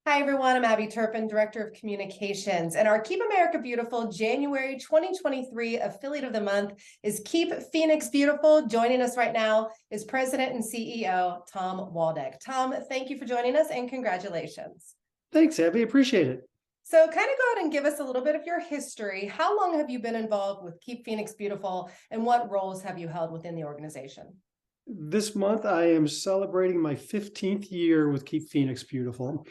Hi, everyone. I'm Abby Turpin, Director of Communications, and our Keep America Beautiful January 2023 Affiliate of the Month is Keep Phoenix Beautiful. Joining us right now is President and CEO Tom Waldeck. Tom, thank you for joining us and congratulations. Thanks, Abby. Appreciate it. So kind of go ahead and give us a little bit of your history. How long have you been involved with Keep Phoenix Beautiful, and what roles have you held within the organization? This month, I am celebrating my 15th year with Keep Phoenix Beautiful.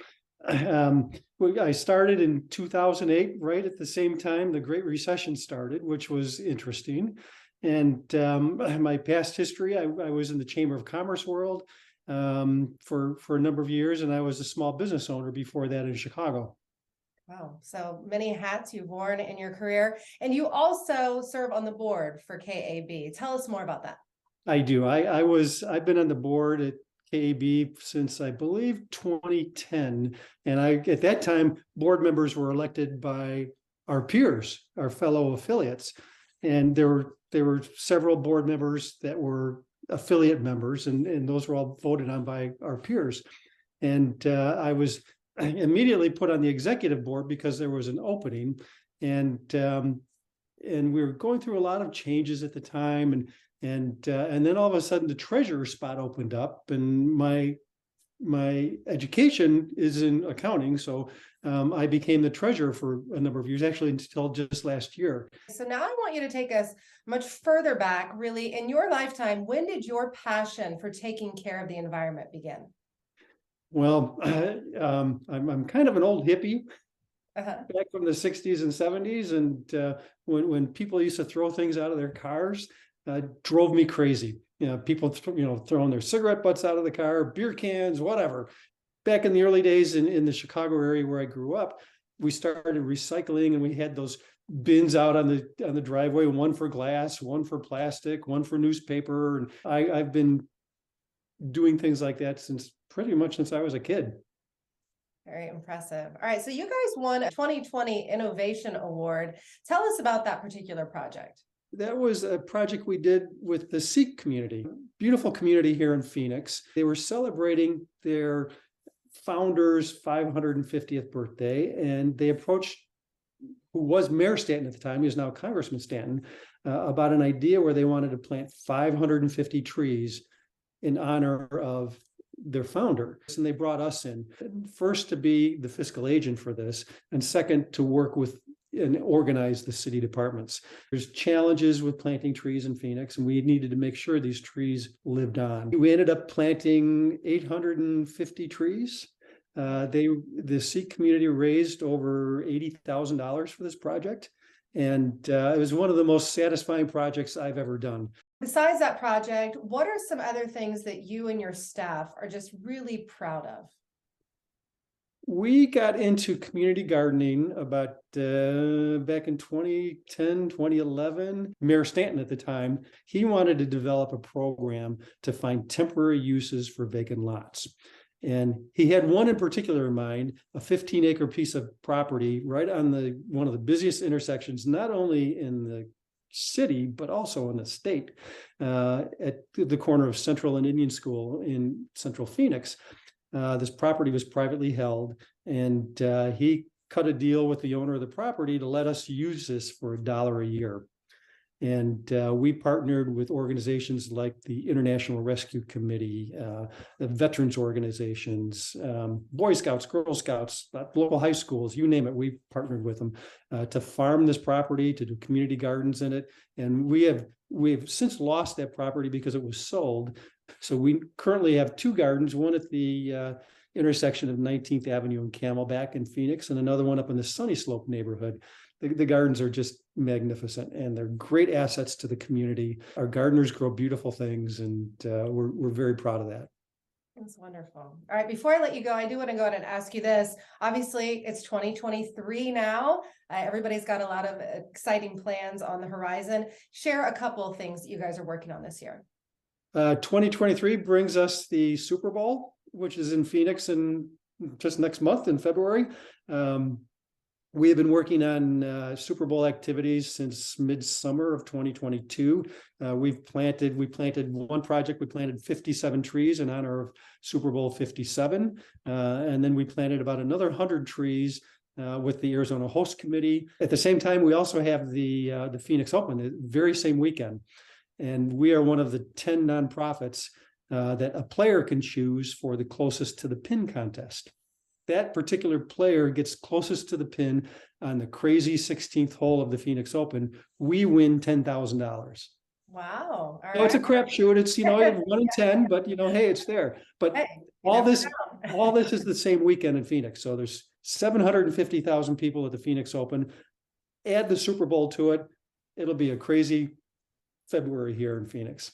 I started in 2008, right at the same time the Great Recession started, which was interesting. And my past history, I was in the Chamber of Commerce world for a number of years, and I was a small business owner before that in Chicago. Wow, so many hats you've worn in your career, and you also serve on the board for KAB. Tell us more about that. I do. I've been on the board at KAB since I believe 2010, and at that time board members were elected by our peers, our fellow affiliates, and there were several board members that were affiliate members, and those were all voted on by our peers. And I was immediately put on the executive board because there was an opening, and we were going through a lot of changes at the time, and then all of a sudden the treasurer spot opened up, and my education is in accounting, so I became the treasurer for a number of years, actually until just last year. So now I want you to take us much further back. Really, in your lifetime, when did your passion for taking care of the environment begin? Well, I'm kind of an old hippie. Back from the 60s and 70s, and when people used to throw things out of their cars, drove me crazy. People throwing their cigarette butts out of the car, beer cans, whatever. Back in the early days in the Chicago area where I grew up, we started recycling, and we had those bins out on the driveway, one for glass, one for plastic, one for newspaper. And I've been doing things like that pretty much since I was a kid. Very impressive. All right, so you guys won a 2020 Innovation Award. Tell us about that particular project. That was a project we did with the Sikh community, beautiful community here in Phoenix. They were celebrating their founder's 550th birthday, and they approached who was Mayor Stanton at the time, he is now Congressman Stanton, about an idea where they wanted to plant 550 trees in honor of their founder. And they brought us in, first to be the fiscal agent for this, and second to work with and organize the city departments. There's challenges with planting trees in Phoenix, and we needed to make sure these trees lived on. We ended up planting 850 trees. The Sikh community raised over $80,000 for this project, and it was one of the most satisfying projects I've ever done. Besides that project, what are some other things that you and your staff are just really proud of? We got into community gardening about back in 2010, 2011. Mayor Stanton at the time, he wanted to develop a program to find temporary uses for vacant lots. And he had one in particular in mind, a 15-acre piece of property right on one of the busiest intersections, not only in the city, but also in the state, at the corner of Central and Indian School in Central Phoenix. This property was privately held, and he cut a deal with the owner of the property to let us use this for $1 a year. And we partnered with organizations like the International Rescue Committee, the veterans organizations, Boy Scouts, Girl Scouts, local high schools, you name it. We partnered with them to farm this property, to do community gardens in it. And we've since lost that property because it was sold. So we currently have two gardens, one at the intersection of 19th Avenue and Camelback in Phoenix, and another one up in the Sunny Slope neighborhood. The gardens are just magnificent, and they're great assets to the community. Our gardeners grow beautiful things, and we're very proud of that. That's wonderful. All right, before I let you go, I do want to go ahead and ask you this. Obviously, it's 2023 now. Everybody's got a lot of exciting plans on the horizon. Share a couple of things that you guys are working on this year. 2023 brings us the Super Bowl, which is in Phoenix in just next month in February. We have been working on Super Bowl activities since midsummer of 2022. We planted one project. We planted 57 trees in honor of Super Bowl 57. And then we planted about another 100 trees with the Arizona Host Committee. At the same time, we also have the Phoenix Open the very same weekend. And we are one of the 10 nonprofits that a player can choose for the closest to the pin contest. That particular player gets closest to the pin on the crazy 16th hole of the Phoenix Open. We win $10,000. Wow. So it's a crapshoot. It's 1 in 10, but hey, it's there. But Hey, all this is the same weekend in Phoenix. So there's 750,000 people at the Phoenix Open. Add the Super Bowl to it. It'll be a crazy February here in Phoenix.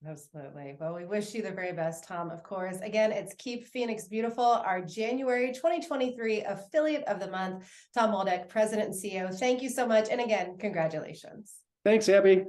Absolutely. Well, we wish you the very best, Tom, of course. Again, it's Keep Phoenix Beautiful, our January 2023 affiliate of the month. Tom Waldeck, President and CEO. Thank you so much. And again, congratulations. Thanks, Abby.